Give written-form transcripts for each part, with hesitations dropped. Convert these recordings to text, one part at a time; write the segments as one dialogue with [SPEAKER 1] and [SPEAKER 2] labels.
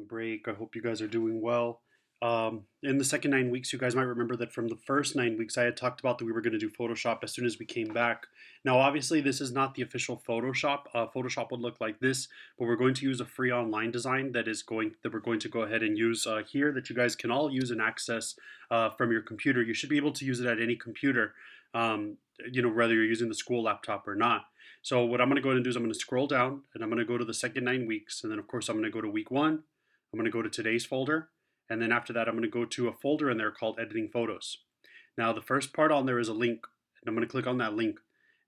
[SPEAKER 1] break. I hope you guys are doing well. In the second 9 weeks, you guys might remember that from the first 9 weeks, I had talked about that we were going to do Photoshop as soon as we came back. Now, obviously, this is not the official Photoshop. Photoshop would look like this, but we're going to use a free online design that we're going to go ahead and use here that you guys can all use and access from your computer. You should be able to use it at any computer, whether you're using the school laptop or not. So what I'm going to go ahead and do is I'm going to scroll down and I'm going to go to the second 9 weeks. And then of course I'm going to go to week one. I'm going to go to today's folder. And then after that, I'm going to go to a folder in there called editing photos. Now the first part on there is a link. And I'm going to click on that link.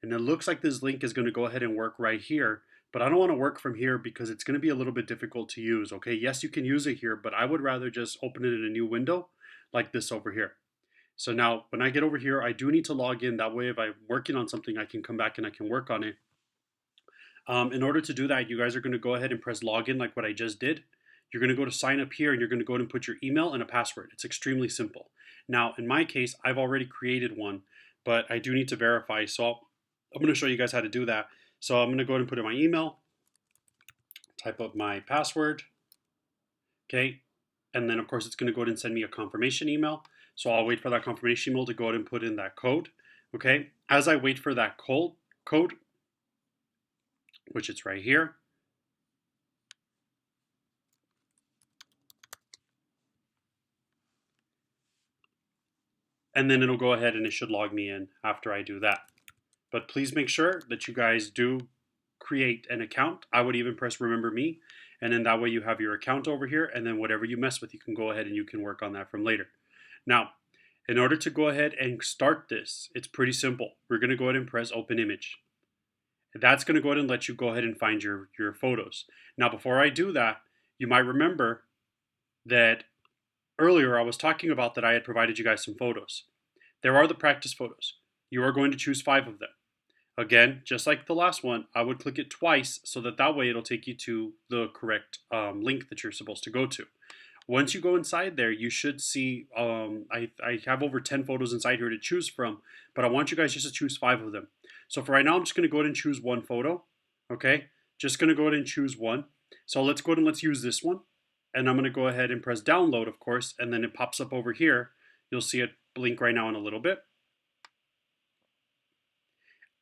[SPEAKER 1] And it looks like this link is going to go ahead and work right here. But I don't want to work from here because it's going to be a little bit difficult to use. Okay, yes, you can use it here, but I would rather just open it in a new window like this over here. So now when I get over here, I do need to log in. That way, if I'm working on something, I can come back and I can work on it. In order to do that, you guys are going to go ahead and press login like what I just did. You're going to go to sign up here and you're going to go ahead and put your email and a password. It's extremely simple. Now, in my case, I've already created one, but I do need to verify. So I'm going to show you guys how to do that. So I'm going to go ahead and put in my email, type up my password, okay? And then of course it's going to go ahead and send me a confirmation email. So I'll wait for that confirmation email to go ahead and put in that code, okay? As I wait for that code, which it's right here. And then it'll go ahead and it should log me in after I do that. But please make sure that you guys do create an account. I would even press remember me. And then that way you have your account over here. And then whatever you mess with, you can go ahead and you can work on that from later. Now, in order to go ahead and start this, it's pretty simple. We're going to go ahead and press open image. That's going to go ahead and let you go ahead and find your photos. Now, before I do that, you might remember that earlier I was talking about that I had provided you guys some photos. There are the practice photos. You are going to choose 5 of them. Again, just like the last one, I would click it twice so that way it'll take you to the correct link that you're supposed to go to. Once you go inside there, you should see, I have over 10 photos inside here to choose from, but I want you guys just to choose 5 of them. So for right now, I'm just going to go ahead and choose one photo, okay? Just going to go ahead and choose one. So let's go ahead and let's use this one. And I'm going to go ahead and press download, of course, and then it pops up over here. You'll see it blink right now in a little bit.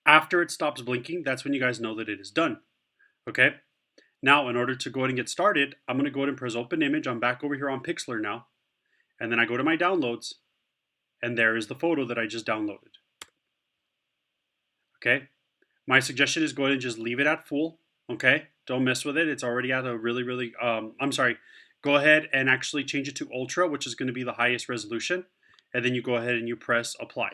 [SPEAKER 1] After it stops blinking, that's when you guys know that it is done, okay? Now, in order to go ahead and get started, I'm going to go ahead and press open image. I'm back over here on Pixlr now. And then I go to my downloads, and there is the photo that I just downloaded. Okay? My suggestion is go ahead and just leave it at full, okay? Don't mess with it. It's already at a really, go ahead and actually change it to ultra, which is going to be the highest resolution. And then you go ahead and you press apply.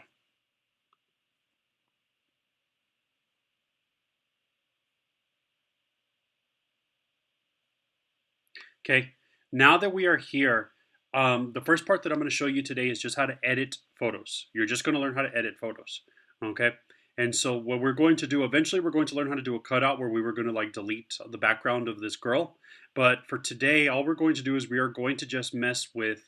[SPEAKER 1] Okay, now that we are here, the first part that I'm going to show you today is just how to edit photos. You're just going to learn how to edit photos, okay? And so what we're going to do, eventually we're going to learn how to do a cutout where we were going to like delete the background of this girl. But for today, all we're going to do is we are going to just mess with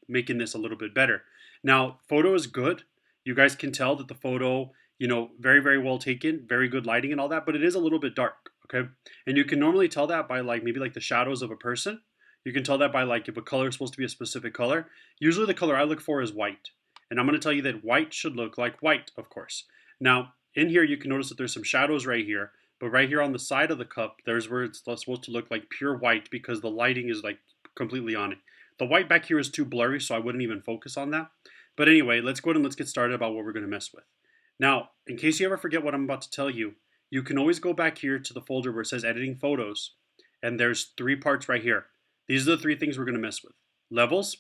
[SPEAKER 1] making this a little bit better. Now, photo is good. You guys can tell that the photo, very well taken, very good lighting and all that, but it is a little bit dark. Okay, and you can normally tell that by maybe the shadows of a person. You can tell that by if a color is supposed to be a specific color. Usually the color I look for is white. And I'm going to tell you that white should look like white, of course. Now, in here you can notice that there's some shadows right here. But right here on the side of the cup, there's where it's supposed to look like pure white because the lighting is completely on it. The white back here is too blurry, so I wouldn't even focus on that. But anyway, let's go ahead and let's get started about what we're going to mess with. Now, in case you ever forget what I'm about to tell you, you can always go back here to the folder where it says editing photos, and there's 3 parts right here. These are the 3 things we're going to mess with. Levels,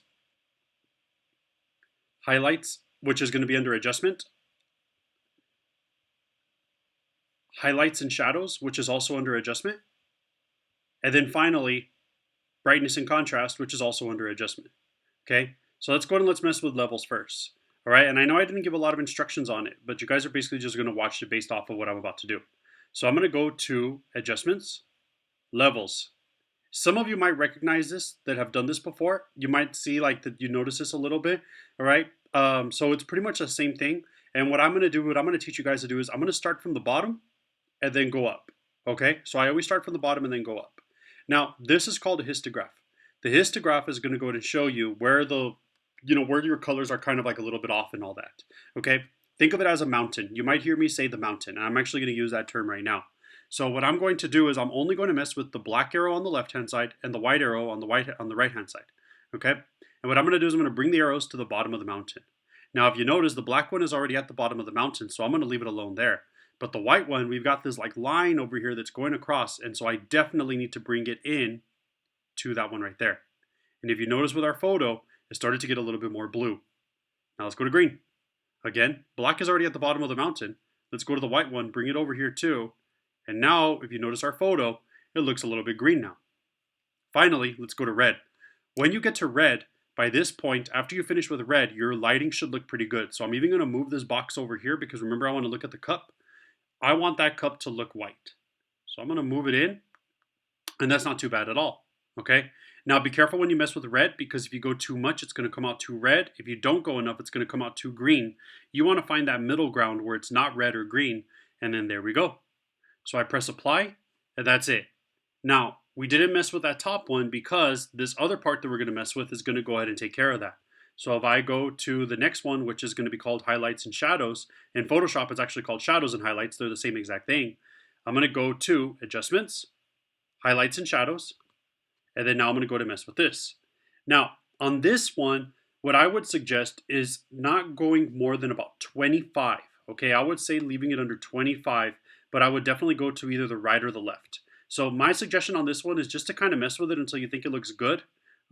[SPEAKER 1] highlights, which is going to be under adjustment, highlights and shadows, which is also under adjustment, and then finally, brightness and contrast, which is also under adjustment. Okay, so let's go ahead and let's mess with levels first. All right, and I know I didn't give a lot of instructions on it, but you guys are basically just going to watch it based off of what I'm about to do. So I'm going to go to adjustments, levels. Some of you might recognize this that have done this before. You might see that you notice this a little bit. All right. So it's pretty much the same thing. And what I'm going to teach you guys to do is I'm going to start from the bottom and then go up. Okay. So I always start from the bottom and then go up. Now, this is called a histograph. The histograph is going to go ahead and show you where where your colors are kind of like a little bit off and all that. Okay, think of it as a mountain. You might hear me say the mountain, and I'm actually going to use that term right now. So what I'm going to do is I'm only going to mess with the black arrow on the left hand side and the white arrow on the right hand side. Okay, and what I'm going to do is I'm going to bring the arrows to the bottom of the mountain. Now, if you notice, the black one is already at the bottom of the mountain, so I'm going to leave it alone there. But the white one, we've got this like line over here that's going across, and so I definitely need to bring it in to that one right there. And if you notice with our photo, it started to get a little bit more blue. Now let's go to green. Again, black is already at the bottom of the mountain. Let's go to the white one, bring it over here too. And now, if you notice our photo, it looks a little bit green now. Finally, let's go to red. When you get to red, by this point, after you finish with red, your lighting should look pretty good. So I'm even going to move this box over here because remember I want to look at the cup. I want that cup to look white. So I'm going to move it in, and that's not too bad at all. Okay? Now be careful when you mess with red because if you go too much, it's going to come out too red. If you don't go enough, it's going to come out too green. You want to find that middle ground where it's not red or green, and then there we go. So I press apply, and that's it. Now, we didn't mess with that top one because this other part that we're going to mess with is going to go ahead and take care of that. So if I go to the next one, which is going to be called highlights and shadows, in Photoshop it's actually called shadows and highlights. They're the same exact thing. I'm going to go to adjustments, highlights and shadows, and then now I'm going to go to mess with this. Now, on this one, what I would suggest is not going more than about 25. Okay, I would say leaving it under 25, but I would definitely go to either the right or the left. So my suggestion on this one is just to kind of mess with it until you think it looks good.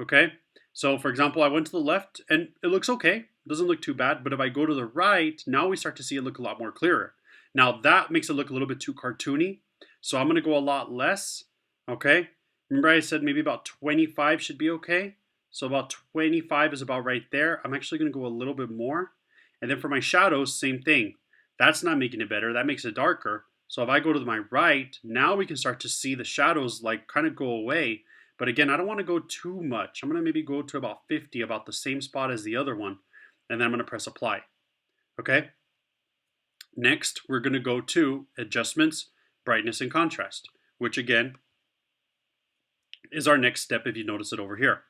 [SPEAKER 1] Okay, so for example, I went to the left and it looks okay. It doesn't look too bad, but if I go to the right, now we start to see it look a lot more clearer. Now that makes it look a little bit too cartoony. So I'm going to go a lot less. Okay, remember I said maybe about 25 should be okay. So about 25 is about right there. I'm actually going to go a little bit more. And then for my shadows, same thing. That's not making it better. That makes it darker. So if I go to my right, now we can start to see the shadows like kind of go away. But again, I don't want to go too much. I'm going to maybe go to about 50, about the same spot as the other one. And then I'm going to press apply. Okay. Next, we're going to go to adjustments, brightness and contrast, which again is our next step if you notice it over here.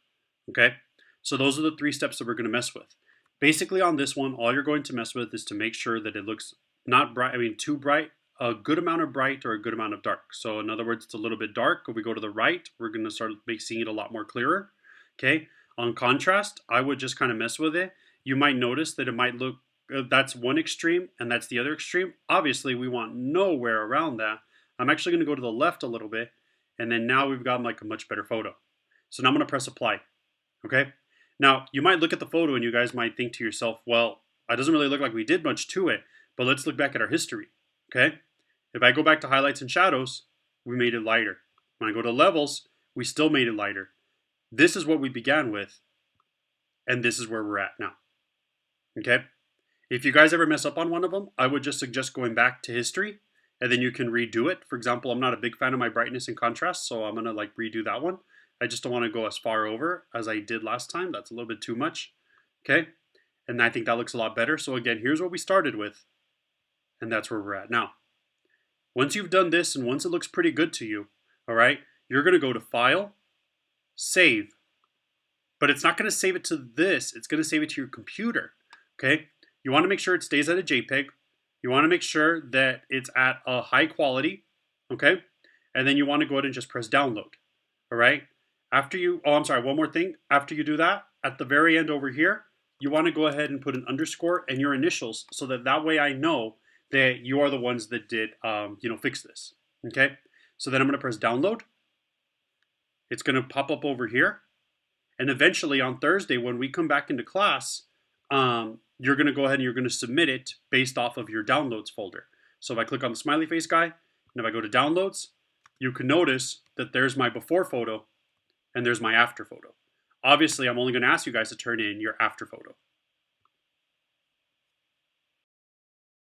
[SPEAKER 1] Okay. So those are the 3 steps that we're going to mess with. Basically on this one, all you're going to mess with is to make sure that it looks not bright, too bright, a good amount of bright or a good amount of dark. So in other words, it's a little bit dark. If we go to the right, we're going to start seeing it a lot more clearer. Okay. On contrast, I would just kind of mess with it. You might notice that it might look, that's one extreme and that's the other extreme. Obviously, we want nowhere around that. I'm actually going to go to the left a little bit. And then now we've got like a much better photo. So now I'm going to press apply. Okay. Now you might look at the photo and you guys might think to yourself, well, it doesn't really look like we did much to it, but let's look back at our history. Okay. If I go back to highlights and shadows, we made it lighter. When I go to levels, we still made it lighter. This is what we began with, and this is where we're at now. Okay? If you guys ever mess up on one of them, I would just suggest going back to history, and then you can redo it. For example, I'm not a big fan of my brightness and contrast, so I'm going to like redo that one. I just don't want to go as far over as I did last time. That's a little bit too much. Okay? And I think that looks a lot better. So again, here's what we started with, and that's where we're at now. Once you've done this and once it looks pretty good to you, all right, you're going to go to File, Save. But it's not going to save it to this. It's going to save it to your computer, okay? You want to make sure it stays at a JPEG. You want to make sure that it's at a high quality, okay? And then you want to go ahead and just press download, all right? After you, oh, I'm sorry, one more thing. After you do that, at the very end over here, you want to go ahead and put an underscore and your initials so that way I know that you are the ones that did, fix this, okay? So then I'm going to press download. It's going to pop up over here. And eventually on Thursday, when we come back into class, you're going to go ahead and you're going to submit it based off of your downloads folder. So if I click on the smiley face guy, and if I go to downloads, you can notice that there's my before photo and there's my after photo. Obviously, I'm only going to ask you guys to turn in your after photo.